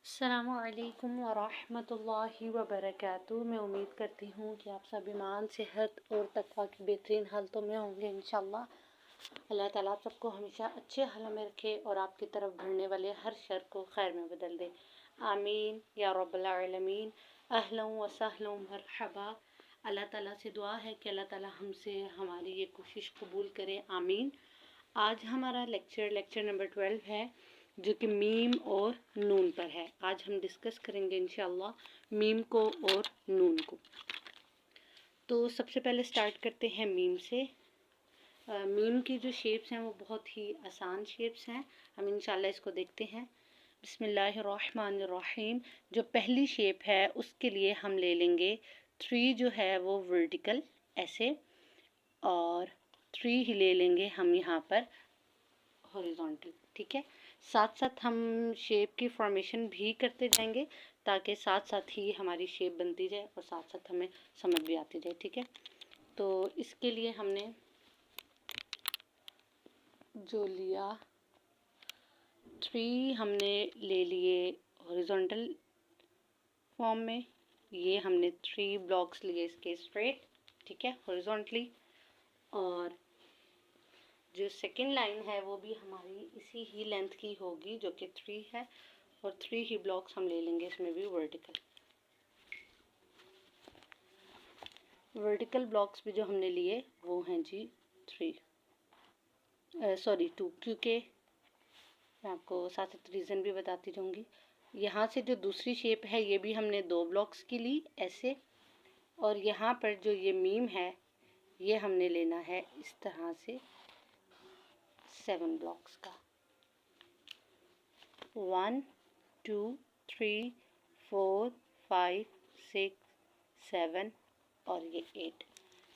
अस्सलामुअलैकुम वरहमतुल्लाहि वबरकातुहू। मैं उम्मीद करती हूँ कि आप सब ईमान, सेहत और तकवा की बेहतरीन हालतों में होंगे इंशाअल्लाह। अल्लाह ताला आप सबको हमेशा अच्छे हालों में रखे और आपकी तरफ बढ़ने वाले हर शर को खैर में बदल दे। आमीन या रब्बल आलमीन। अहलन व सहलन मरहबा। अल्लाह ताला से दुआ है कि अल्लाह ताला हमसे हमारी ये कोशिश कबूल करे, आमीन। आज हमारा लेक्चर नंबर 12 है, जो कि मीम और नून पर है। आज हम डिस्कस करेंगे इंशाअल्लाह मीम को और नून को। तो सबसे पहले स्टार्ट करते हैं मीम से। मीम की जो शेप्स हैं वो बहुत ही आसान शेप्स हैं। हम इंशाअल्लाह इसको देखते हैं। बिस्मिल्लाहिर्रहमानिर्रहीम। जो पहली शेप है उसके लिए हम ले लेंगे 3 जो है वो वर्टिकल ऐसे, और 3 ही ले लेंगे हम यहाँ पर हॉरिजॉन्टल। ठीक है, साथ साथ हम शेप की फॉर्मेशन भी करते जाएंगे ताकि साथ साथ ही हमारी शेप बनती जाए और साथ साथ हमें समझ भी आती जाए। ठीक है, तो इसके लिए हमने जो लिया 3 हमने ले लिए हॉरिजॉन्टल फॉर्म में। ये हमने 3 ब्लॉक्स लिए इसके स्ट्रेट, ठीक है, हॉरिजॉन्टली। और जो सेकेंड लाइन है वो भी हमारी इसी ही लेंथ की होगी जो कि 3 है, और 3 ही ब्लॉक्स हम ले लेंगे इसमें भी वर्टिकल ब्लॉक्स भी जो हमने लिए वो हैं जी 2, क्योंकि मैं आपको साथ साथ रीज़न भी बताती रहूँगी। यहाँ से जो दूसरी शेप है ये भी हमने 2 ब्लॉक्स की ली ऐसे, और यहाँ पर जो ये मीम है ये हमने लेना है इस तरह से 7 ब्लॉक्स का। 1 2 3 4 5 6 7 और ये 8।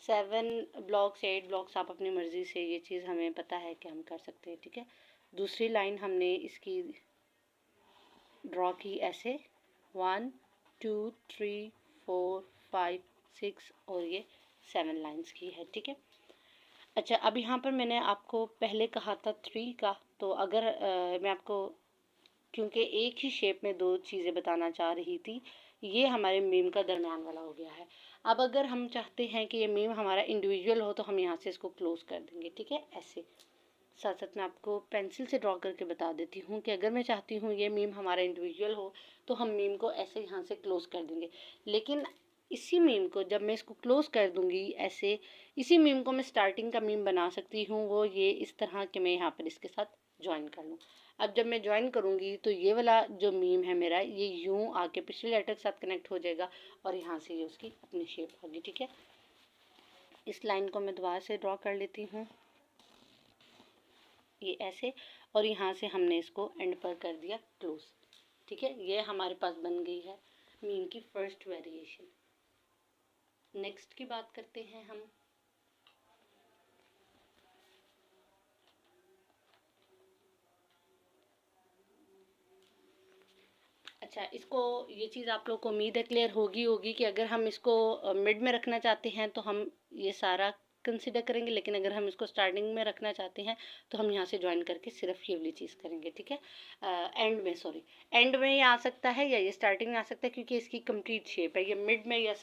7 ब्लॉक्स 8 ब्लॉक्स आप अपनी मर्ज़ी से, ये चीज़ हमें पता है कि हम कर सकते हैं। ठीक है, दूसरी लाइन हमने इसकी ड्रॉ की ऐसे 1 2 3 4 5 6 और ये 7 लाइंस की है। ठीक है, अच्छा, अब यहाँ पर मैंने आपको पहले कहा था 3 का, तो अगर मैं आपको, क्योंकि एक ही शेप में 2 चीज़ें बताना चाह रही थी, ये हमारे मीम का दरमियान वाला हो गया है। अब अगर हम चाहते हैं कि ये मीम हमारा इंडिविजुअल हो तो हम यहाँ से इसको क्लोज कर देंगे। ठीक है, ऐसे। साथ साथ मैं आपको पेंसिल से ड्रॉ करके बता देती हूँ कि अगर मैं चाहती हूँ ये मीम हमारा इंडिविजुअल हो तो हम मीम को ऐसे यहाँ से क्लोज कर देंगे। लेकिन इसी मीम को जब मैं इसको क्लोज कर दूँगी ऐसे, इसी मीम को मैं स्टार्टिंग का मीम बना सकती हूँ, वो ये इस तरह कि मैं यहाँ पर इसके साथ ज्वाइन कर लूँ। अब जब मैं ज्वाइन करूँगी तो ये वाला जो मीम है मेरा, ये यूँ आके पिछले लेटर के साथ कनेक्ट हो जाएगा और यहाँ से ये उसकी अपनी शेप होगी। ठीक है, इस लाइन को मैं दोबारा से ड्रॉ कर लेती हूँ, ये ऐसे, और यहाँ से हमने इसको एंड पर कर दिया क्लोज। ठीक है, ये हमारे पास बन गई है मीम की फर्स्ट वेरिएशन। नेक्स्ट की बात करते हैं हम। अच्छा, इसको, ये चीज़ आप लोग को उम्मीद है क्लियर होगी कि अगर हम इसको मिड में रखना चाहते हैं तो हम ये सारा कंसिडर करेंगे, लेकिन अगर हम इसको स्टार्टिंग में रखना चाहते हैं तो हम यहाँ से ज्वाइन करके सिर्फ ये वाली चीज़ करेंगे। ठीक है, एंड में ये आ सकता है या ये स्टार्टिंग में आ सकता है, क्योंकि इसकी कंप्लीट शेप है। ये मिड में या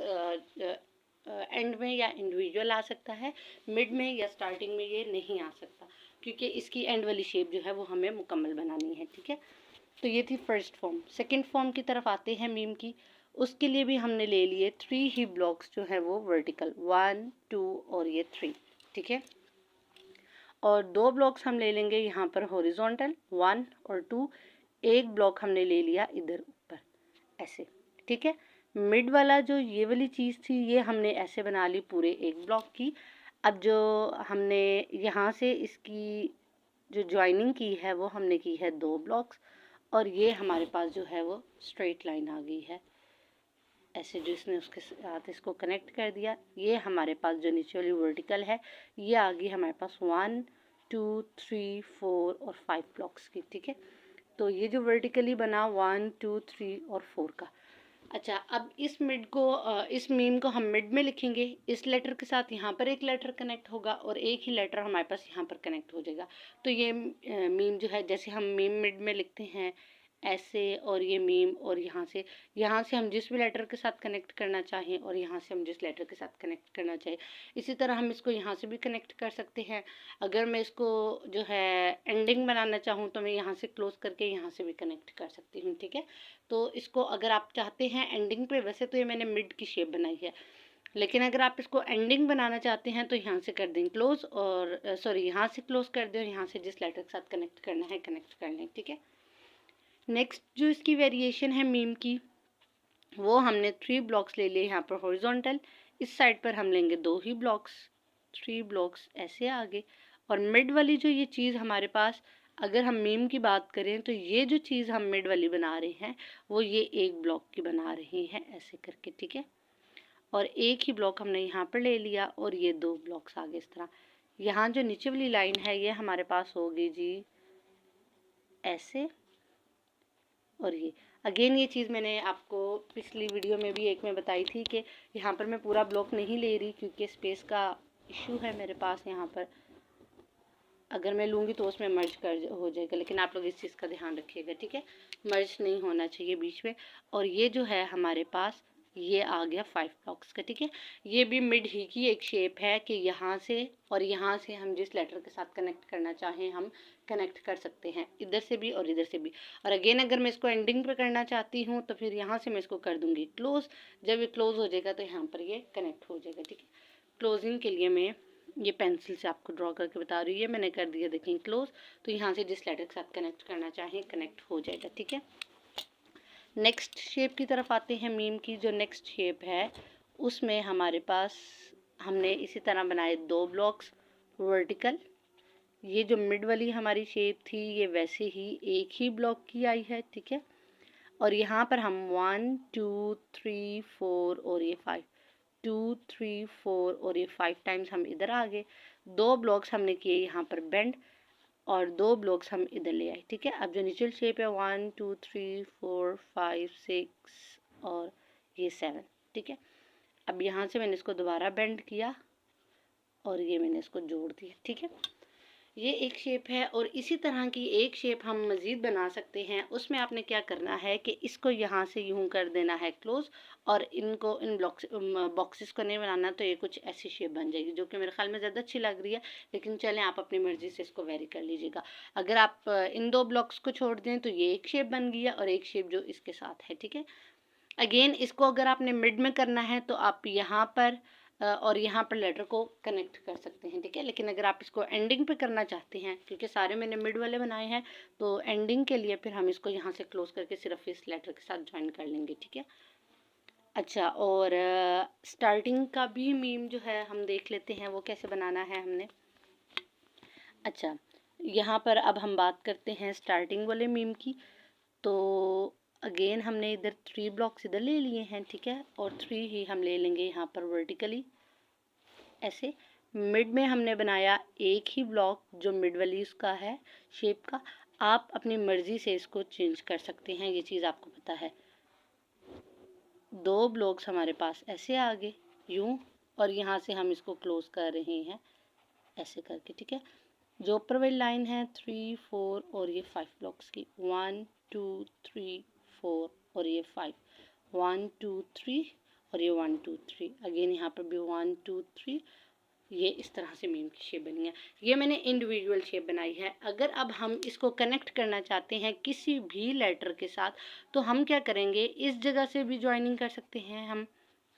एंड में या इंडिविजुअल आ सकता है, मिड में या स्टार्टिंग में ये नहीं आ सकता, क्योंकि इसकी एंड वाली शेप जो है वो हमें मुकम्मल बनानी है। ठीक है, तो ये थी फर्स्ट फॉर्म। सेकंड फॉर्म की तरफ आते हैं मीम की। उसके लिए भी हमने ले लिए 3 ही ब्लॉक्स जो है वो वर्टिकल, 1 2 और ये 3। ठीक है, और 2 ब्लॉक्स हम ले लेंगे यहाँ पर हॉरिजॉन्टल, 1 और 2। एक ब्लॉक हमने ले लिया इधर ऊपर ऐसे। ठीक है, मिड वाला जो ये वाली चीज़ थी ये हमने ऐसे बना ली पूरे एक ब्लॉक की। अब जो हमने यहाँ से इसकी जो ज्वाइनिंग की है वो हमने की है 2 ब्लॉक्स, और ये हमारे पास जो है वो स्ट्रेट लाइन आ गई है ऐसे, जो इसने उसके साथ इसको कनेक्ट कर दिया। ये हमारे पास जो नीचे वाली वर्टिकल है ये आ गई हमारे पास 1 2 3 4 और 5 ब्लॉक्स की। ठीक है, तो ये जो वर्टिकली बना 1 2 3 और 4 का। अच्छा, अब इस मिड को, इस मीम को हम मिड में लिखेंगे। इस लेटर के साथ यहाँ पर एक लेटर कनेक्ट होगा और एक ही लेटर हमारे पास यहाँ पर कनेक्ट हो जाएगा। तो ये मीम जो है, जैसे हम मीम मिड में लिखते हैं ऐसे, और ये मीम, और यहाँ से हम जिस भी लेटर के साथ कनेक्ट करना चाहें और यहाँ से हम जिस लेटर के साथ कनेक्ट करना चाहें। इसी तरह हम इसको यहाँ से भी कनेक्ट कर सकते हैं। अगर मैं इसको जो है एंडिंग बनाना चाहूँ तो मैं यहाँ से क्लोज करके यहाँ से भी कनेक्ट कर सकती हूँ, ठीक है। तो इसको अगर आप चाहते हैं एंडिंग पे, वैसे तो ये मैंने मिड की शेप बनाई है, लेकिन अगर आप इसको एंडिंग बनाना चाहते हैं तो यहाँ से कर दें क्लोज, और सॉरी यहाँ से क्लोज कर दें और यहाँ से जिस लेटर के साथ कनेक्ट करना है कनेक्ट कर लें, ठीक है। नेक्स्ट जो इसकी वेरिएशन है मीम की, वो हमने 3 ब्लॉक्स ले लिए यहाँ पर हॉरिजॉन्टल। इस साइड पर हम लेंगे 2 ही ब्लॉक्स, 3 ब्लॉक्स ऐसे आगे। और मिड वाली जो ये चीज़ हमारे पास, अगर हम मीम की बात करें तो ये जो चीज़ हम मिड वाली बना रहे हैं वो ये 1 ब्लॉक की बना रहे हैं ऐसे करके, ठीक है। और एक ही ब्लॉक हमने यहाँ पर ले लिया और ये 2 ब्लॉक्स आगे इस तरह। यहाँ जो नीचे वाली लाइन है ये हमारे पास होगी जी ऐसे, और ये अगेन ये चीज़ मैंने आपको पिछली वीडियो में भी एक में बताई थी कि यहाँ पर मैं पूरा ब्लॉक नहीं ले रही क्योंकि स्पेस का इशू है मेरे पास यहाँ पर। अगर मैं लूँगी तो उसमें मर्ज कर हो जाएगा, लेकिन आप लोग इस चीज़ का ध्यान रखिएगा, ठीक है। मर्ज नहीं होना चाहिए बीच में। और ये जो है हमारे पास ये आ गया 5 ब्लॉक्स का, ठीक है। ये भी मिड ही की एक शेप है कि यहाँ से और यहाँ से हम जिस लेटर के साथ कनेक्ट करना चाहें हम कनेक्ट कर सकते हैं, इधर से भी और इधर से भी। और अगेन अगर मैं इसको एंडिंग पे करना चाहती हूँ तो फिर यहाँ से मैं इसको कर दूँगी क्लोज। जब ये क्लोज हो जाएगा तो यहाँ पर ये कनेक्ट हो जाएगा, ठीक है। क्लोजिंग के लिए मैं ये पेंसिल से आपको ड्रॉ करके बता रही हूँ। ये मैंने कर दिया, देखें क्लोज। तो यहाँ से जिस लेटर के साथ कनेक्ट करना चाहें कनेक्ट हो जाएगा, ठीक है। नेक्स्ट शेप की तरफ आते हैं। मीम की जो नेक्स्ट शेप है उसमें हमारे पास हमने इसी तरह बनाए 2 ब्लॉक्स वर्टिकल। ये जो मिड वाली हमारी शेप थी ये वैसे ही एक ही ब्लॉक की आई है, ठीक है। और यहाँ पर हम 1 2 3 4 और ये 5, 2 3 4 और ये 5 टाइम्स हम इधर आ गए। 2 ब्लॉक्स हमने किए यहाँ पर बेंड और 2 ब्लॉक्स हम इधर ले आए, ठीक है। अब जो नीचे शेप है 1 2 3 4 5 6 और ये 7, ठीक है। अब यहाँ से मैंने इसको दोबारा बेंड किया और ये मैंने इसको जोड़ दिया, ठीक है। ये एक शेप है। और इसी तरह की एक शेप हम मज़ीद बना सकते हैं। उसमें आपने क्या करना है कि इसको यहाँ से यूं कर देना है क्लोज, और इनको इन बॉक्सेस को नहीं बनाना, तो ये कुछ ऐसी शेप बन जाएगी जो कि मेरे ख्याल में ज़्यादा अच्छी लग रही है। लेकिन चलें, आप अपनी मर्ज़ी से इसको वेरी कर लीजिएगा। अगर आप इन 2 ब्लॉक्स को छोड़ दें तो ये एक शेप बन गया और एक शेप जो इसके साथ है, ठीक है। अगेन इसको अगर आपने मिड में करना है तो आप यहाँ पर और यहाँ पर लेटर को कनेक्ट कर सकते हैं, ठीक है। लेकिन अगर आप इसको एंडिंग पे करना चाहते हैं, क्योंकि सारे मैंने मिड वाले बनाए हैं, तो एंडिंग के लिए फिर हम इसको यहाँ से क्लोज करके सिर्फ इस लेटर के साथ ज्वाइन कर लेंगे, ठीक है। अच्छा, और स्टार्टिंग का भी मीम जो है हम देख लेते हैं वो कैसे बनाना है हमने। अच्छा, यहाँ पर अब हम बात करते हैं स्टार्टिंग वाले मीम की। तो अगेन हमने इधर 3 ब्लॉक्स इधर ले लिए हैं, ठीक है। और 3 ही हम ले लेंगे यहाँ पर वर्टिकली ऐसे। मिड में हमने बनाया एक ही ब्लॉक जो मिड वाली उसका है शेप का। आप अपनी मर्ज़ी से इसको चेंज कर सकते हैं, ये चीज़ आपको पता है। 2 ब्लॉक्स हमारे पास ऐसे आ गए यूँ, और यहाँ से हम इसको क्लोज कर रहे हैं ऐसे करके, ठीक है। जो ऊपर वाली लाइन है 3 4 और ये 5 ब्लॉक्स की, 1 2 3 4 और ये 5, 1 2 3 और ये 1 2 3, अगेन यहाँ पर भी 1 2 3। ये इस तरह से मीम की शेप बनी है। ये मैंने इंडिविजुअल शेप बनाई है। अगर अब हम इसको कनेक्ट करना चाहते हैं किसी भी लेटर के साथ तो हम क्या करेंगे, इस जगह से भी ज्वाइनिंग कर सकते हैं हम,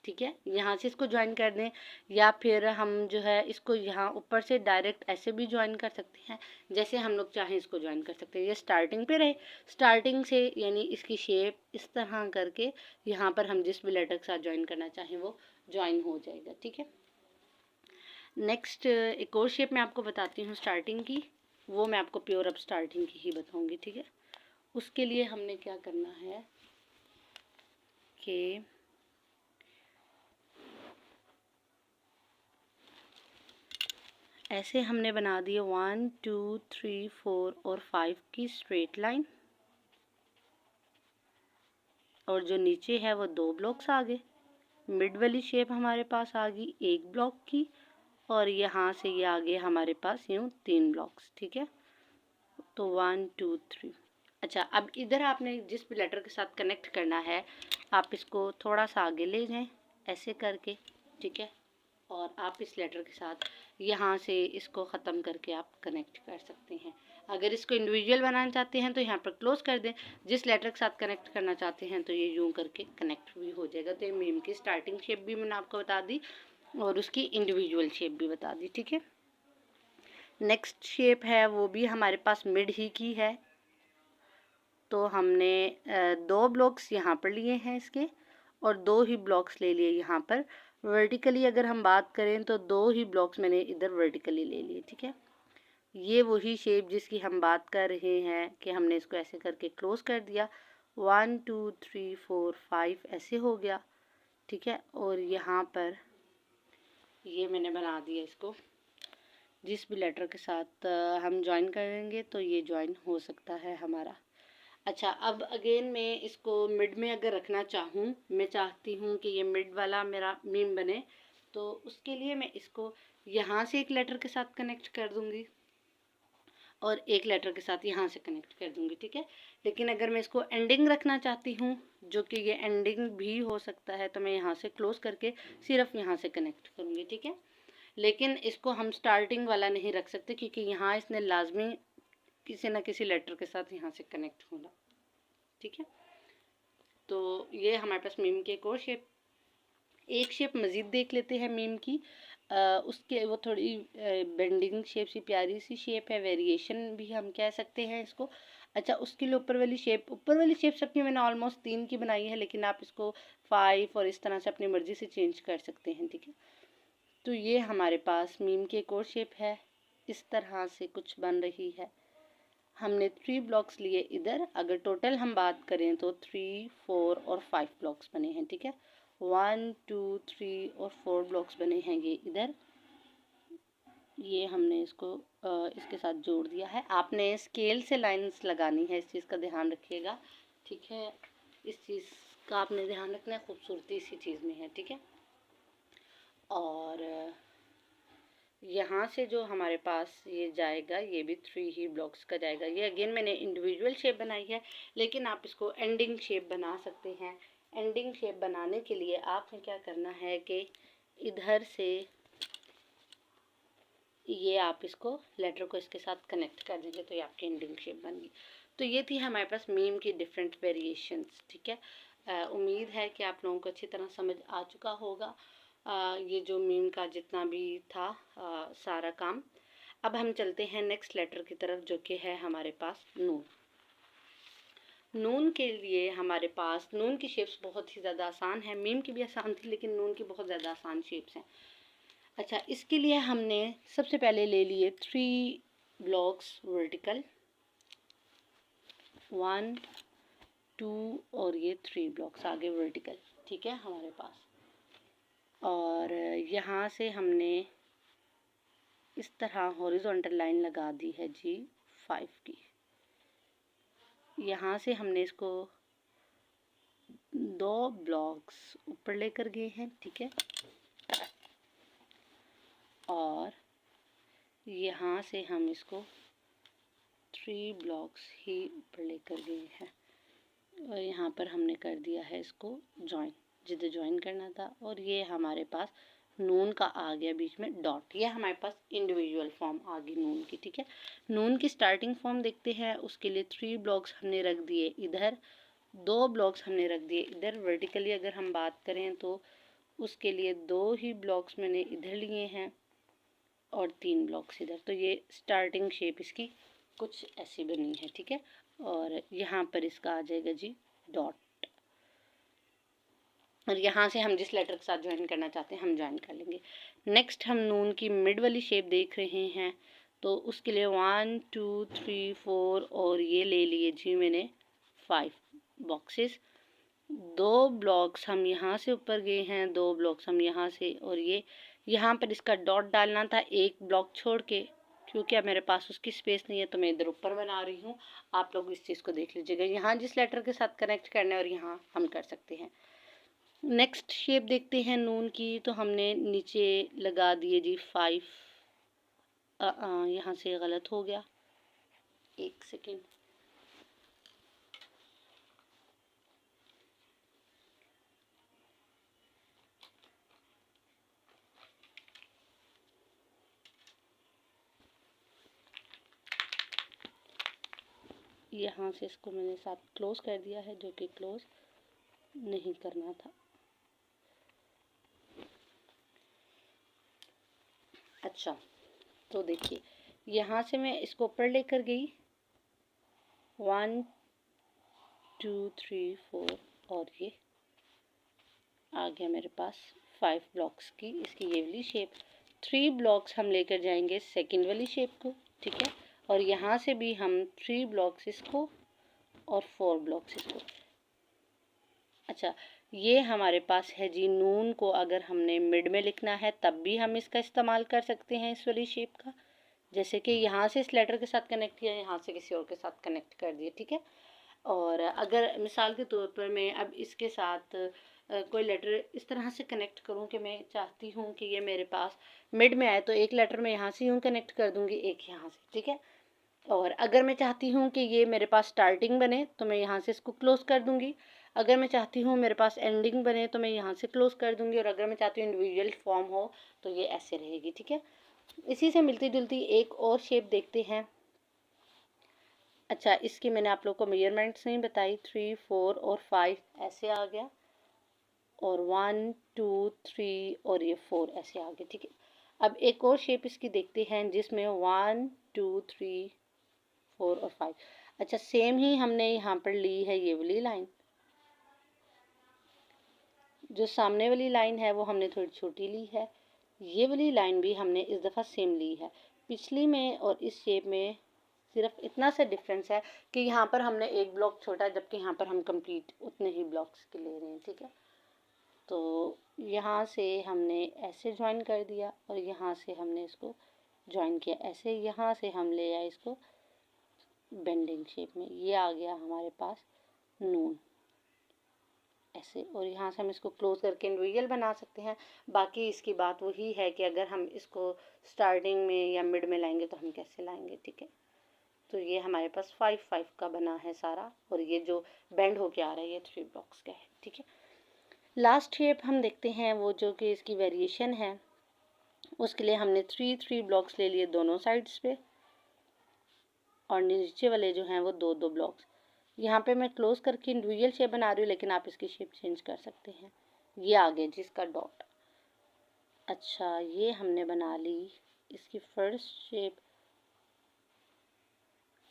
ठीक है। यहाँ से इसको ज्वाइन कर दें, या फिर हम जो है इसको यहाँ ऊपर से डायरेक्ट ऐसे भी ज्वाइन कर सकते हैं, जैसे हम लोग चाहें इसको ज्वाइन कर सकते हैं। ये स्टार्टिंग पे रहे, स्टार्टिंग से यानी इसकी शेप इस तरह करके यहाँ पर हम जिस भी लेटर के साथ ज्वाइन करना चाहें वो ज्वाइन हो जाएगा, ठीक है। नेक्स्ट एक और शेप मैं आपको बताती हूँ स्टार्टिंग की, वो मैं आपको प्योर अब स्टार्टिंग की ही बताऊँगी, ठीक है। उसके लिए हमने क्या करना है कि ऐसे हमने बना दिए 1 2 3 4 और 5 की स्ट्रेट लाइन, और जो नीचे है वो 2 ब्लॉक्स आ गए। मिड वाली शेप हमारे पास आ गई 1 ब्लॉक की, और यहाँ से ये आ गए हमारे पास यूँ 3 ब्लॉक्स, ठीक है। तो 1 2 3 अच्छा, अब इधर आपने जिस भी लेटर के साथ कनेक्ट करना है, आप इसको थोड़ा सा आगे ले जाएं ऐसे करके, ठीक है। और आप इस लेटर के साथ यहाँ से इसको ख़त्म करके आप कनेक्ट कर सकते हैं। अगर इसको इंडिविजुअल बनाना चाहते हैं तो यहाँ पर क्लोज़ कर दें। जिस लेटर के साथ कनेक्ट करना चाहते हैं तो ये यूँ करके कनेक्ट भी हो जाएगा। तो ये मीम की स्टार्टिंग शेप भी मैंने आपको बता दी और उसकी इंडिविजुअल शेप भी बता दी, ठीक है। नेक्स्ट शेप है वो भी हमारे पास मिड ही की है। तो हमने 2 ब्लॉक्स यहाँ पर लिए हैं इसके और 2 ही ब्लॉक्स ले लिए यहाँ पर। वर्टिकली अगर हम बात करें तो 2 ही ब्लॉक्स मैंने इधर वर्टिकली ले लिए, ठीक है। ये वही शेप जिसकी हम बात कर रहे हैं कि हमने इसको ऐसे करके क्लोज कर दिया। 1 2 3 4 5 ऐसे हो गया, ठीक है। और यहाँ पर ये मैंने बना दिया इसको। जिस भी लेटर के साथ हम ज्वाइन करेंगे तो ये ज्वाइन हो सकता है हमारा। अच्छा, अब अगेन मैं इसको मिड में अगर रखना चाहूँ, मैं चाहती हूँ कि ये मिड वाला मेरा मीम बने, तो उसके लिए मैं इसको यहाँ से एक लेटर के साथ कनेक्ट कर दूँगी और एक लेटर के साथ यहाँ से कनेक्ट कर दूँगी, ठीक है। लेकिन अगर मैं इसको एंडिंग रखना चाहती हूँ, जो कि ये एंडिंग भी हो सकता है, तो मैं यहाँ से क्लोज करके सिर्फ यहाँ से कनेक्ट करूँगी, ठीक है। लेकिन इसको हम स्टार्टिंग वाला नहीं रख सकते क्योंकि यहाँ इसने लाजमी किसी न किसी लेटर के साथ यहाँ से कनेक्ट होना, ठीक है। तो ये हमारे पास मीम की एक और शेप, एक शेप मज़ीद देख लेते हैं मीम की। उसके वो थोड़ी बेंडिंग शेप सी प्यारी सी शेप है, वेरिएशन भी हम कह सकते हैं इसको। अच्छा, उसके लिए ऊपर वाली शेप सबकी मैंने ऑलमोस्ट 3 की बनाई है, लेकिन आप इसको 5 और इस तरह से अपनी मर्ज़ी से चेंज कर सकते हैं, ठीक है। तो ये हमारे पास मीम की एक और शेप है, इस तरह से कुछ बन रही है। हमने 3 ब्लॉक्स लिए इधर, अगर टोटल हम बात करें तो 3 4 और 5 ब्लॉक्स बने हैं, ठीक है। 1 2 3 और 4 ब्लॉक्स बने हैं ये इधर। ये हमने इसको इसके साथ जोड़ दिया है। आपने स्केल से लाइंस लगानी है, इस चीज़ का ध्यान रखिएगा, ठीक है। इस चीज़ का आपने ध्यान रखना है, खूबसूरती इसी चीज़ में है, ठीक है। और यहाँ से जो हमारे पास ये जाएगा, ये भी 3 ही ब्लॉक्स का जाएगा। ये अगेन मैंने इंडिविजुअल शेप बनाई है, लेकिन आप इसको एंडिंग शेप बना सकते हैं। एंडिंग शेप बनाने के लिए आपने क्या करना है कि इधर से ये आप इसको लेटर को इसके साथ कनेक्ट कर देंगे तो ये आपकी एंडिंग शेप बन गई। तो ये थी हमारे पास मीम की डिफरेंट वेरिएशंस, ठीक है। उम्मीद है कि आप लोगों को अच्छी तरह समझ आ चुका होगा ये जो मीम का जितना भी था सारा काम। अब हम चलते हैं नेक्स्ट लेटर की तरफ, जो कि है हमारे पास नून। नून के लिए हमारे पास नून की शेप्स बहुत ही ज़्यादा आसान है। मीम की भी आसान थी, लेकिन नून की बहुत ज़्यादा आसान शेप्स हैं। अच्छा, इसके लिए हमने सबसे पहले ले लिए 3 ब्लॉक्स वर्टिकल, 1 2 और ये 3 ब्लॉक्स आगे वर्टिकल, ठीक है हमारे पास। और यहाँ से हमने इस तरह हॉरिजॉन्टल लाइन लगा दी है जी 5 की। यहाँ से हमने इसको 2 ब्लॉक्स ऊपर लेकर गए हैं, ठीक है। और यहाँ से हम इसको 3 ब्लॉक्स ही ऊपर लेकर गए हैं और यहाँ पर हमने कर दिया है इसको जॉइन, जिधर जॉइन करना था। और ये हमारे पास नून का आ गया बीच में डॉट। ये हमारे पास इंडिविजुअल फॉर्म आ गई नून की, ठीक है। नून की स्टार्टिंग फॉर्म देखते हैं। उसके लिए 3 ब्लॉक्स हमने रख दिए इधर, 2 ब्लॉक्स हमने रख दिए इधर। वर्टिकली अगर हम बात करें तो उसके लिए 2 ही ब्लॉक्स मैंने इधर लिए हैं और 3 ब्लॉक्स इधर। तो ये स्टार्टिंग शेप इसकी कुछ ऐसी बनी है, ठीक है। और यहाँ पर इसका आ जाएगा जी डॉट। और यहाँ से हम जिस लेटर के साथ ज्वाइन करना चाहते हैं हम ज्वाइन कर लेंगे। नेक्स्ट हम नून की मिड वाली शेप देख रहे हैं, तो उसके लिए 1 2 3 4 और ये ले लिए जी मैंने 5 बॉक्सेस। 2 ब्लॉक्स हम यहाँ से ऊपर गए हैं, 2 ब्लॉक्स हम यहाँ से, और ये यहाँ पर इसका डॉट डालना था एक ब्लॉक छोड़ के, क्योंकि अब मेरे पास उसकी स्पेस नहीं है तो मैं इधर ऊपर बना रही हूँ। आप लोग इस चीज़ को देख लीजिएगा, यहाँ जिस लेटर के साथ कनेक्ट करना है और यहाँ हम कर सकते हैं। नेक्स्ट शेप देखते हैं नून की। तो हमने नीचे लगा दिए जी 5। यहाँ से गलत हो गया, एक सेकेंड। यहाँ से इसको मैंने साथ क्लोज कर दिया है, जो कि क्लोज नहीं करना था। अच्छा, तो देखिए यहाँ से मैं इसको ऊपर लेकर गई, 1 2 3 4 और ये आ गया मेरे पास 5 ब्लॉक्स की इसकी ये वाली शेप। 3 ब्लॉक्स हम लेकर जाएंगे सेकंड वाली शेप को, ठीक है। और यहाँ से भी हम 3 ब्लॉक्स इसको और 4 ब्लॉक्स इसको। अच्छा, ये हमारे पास है जी नून को अगर हमने मिड में लिखना है तब भी हम इसका इस्तेमाल कर सकते हैं इस वाली शेप का। जैसे कि यहाँ से इस लेटर के साथ कनेक्ट किया, यहाँ से किसी और के साथ कनेक्ट कर दिए, ठीक है। और अगर मिसाल के तौर पर मैं अब इसके साथ कोई लेटर इस तरह से कनेक्ट करूँ कि मैं चाहती हूँ कि ये मेरे पास मिड में आए, तो एक लेटर मैं यहाँ से यूँ कनेक्ट कर दूँगी, एक यहाँ से, ठीक है। और अगर मैं चाहती हूँ कि ये मेरे पास स्टार्टिंग बने तो मैं यहाँ से इसको क्लोज़ कर दूँगी। अगर मैं चाहती हूँ मेरे पास एंडिंग बने तो मैं यहाँ से क्लोज़ कर दूँगी। और अगर मैं चाहती हूँ इंडिविजुअल फॉर्म हो तो ये ऐसे रहेगी, ठीक है। इसी से मिलती जुलती एक और शेप देखते हैं। अच्छा, इसकी मैंने आप लोग को मेजरमेंट्स नहीं बताई, 3 4 और 5 ऐसे आ गया, और 1 2 3 और ये 4 ऐसे आ गए, ठीक है। अब एक और शेप इसकी देखते हैं जिसमें 1 2 3 4 और 5। अच्छा, सेम ही हमने यहाँ पर ली है ये वाली लाइन, जो सामने वाली लाइन है वो हमने थोड़ी छोटी ली है। ये वाली लाइन भी हमने इस दफ़ा सेम ली है। पिछली में और इस शेप में सिर्फ इतना सा डिफरेंस है कि यहाँ पर हमने एक ब्लॉक छोटा, जबकि यहाँ पर हम कंप्लीट उतने ही ब्लॉक्स के ले रहे हैं, ठीक है। तो यहाँ से हमने ऐसे ज्वाइन कर दिया और यहाँ से हमने इसको ज्वाइन किया ऐसे, यहाँ से हम ले आए इसको बेंडिंग शेप में। ये आ गया हमारे पास नून ऐसे, और यहाँ से हम इसको क्लोज करके इंडिविजुअल बना सकते हैं। बाकी इसकी बात वही है कि अगर हम इसको स्टार्टिंग में या मिड में लाएंगे तो हम कैसे लाएंगे, ठीक है। तो ये हमारे पास 5 5 का बना है सारा, और ये जो बेंड होके आ रहा है ये 3 ब्लॉक्स का है, ठीक है। लास्ट शेप हम देखते हैं, वो जो कि इसकी वेरिएशन है। उसके लिए हमने 3 3 ब्लॉक्स ले लिए दोनों साइड्स पे, और नीचे वाले जो हैं वो 2 2 ब्लॉक्स। यहाँ पे मैं क्लोज करके इंडिविजुअल शेप बना रही हूँ, लेकिन आप इसकी शेप चेंज कर सकते हैं। ये आ गया जिसका डॉट। अच्छा, ये हमने बना ली इसकी फर्स्ट शेप,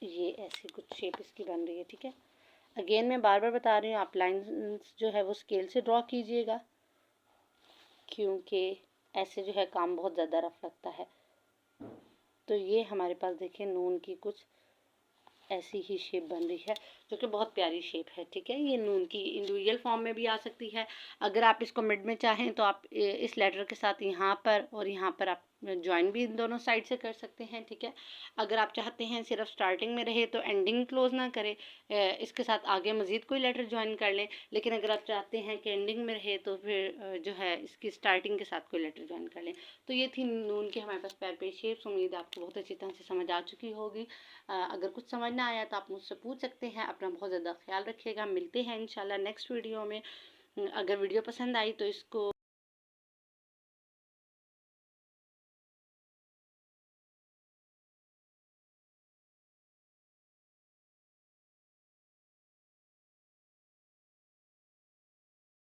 ये ऐसी कुछ शेप इसकी बन रही है, ठीक है। अगेन मैं बार बार बता रही हूँ, आप लाइंस जो है वो स्केल से ड्रॉ कीजिएगा, क्योंकि ऐसे जो है काम बहुत ज़्यादा रफ लगता है। तो ये हमारे पास देखिए नून की कुछ ऐसी ही शेप बन रही है, जो कि बहुत प्यारी शेप है, ठीक है। ये नून की इंडिविजुअल फॉर्म में भी आ सकती है। अगर आप इसको मिड में चाहें तो आप इस लेटर के साथ यहाँ पर और यहाँ पर आप ज्वाइन भी दोनों साइड से कर सकते हैं, ठीक है। अगर आप चाहते हैं सिर्फ स्टार्टिंग में रहे तो एंडिंग क्लोज ना करें, इसके साथ आगे मज़ीद कोई लेटर ज्वाइन कर लें। लेकिन अगर आप चाहते हैं कि एंडिंग में रहे तो फिर जो है इसकी स्टार्टिंग के साथ कोई लेटर ज्वाइन कर लें। तो ये थी नून की हमारे पास प्यारी शेप्स। उम्मीद आपको बहुत अच्छी तरह से समझ आ चुकी होगी। अगर कुछ समझ ना आया तो आप मुझसे पूछ सकते हैं। अपना बहुत ज़्यादा ख्याल रखिएगा। मिलते हैं इंशाल्लाह नेक्स्ट वीडियो में। अगर वीडियो पसंद आई तो इसको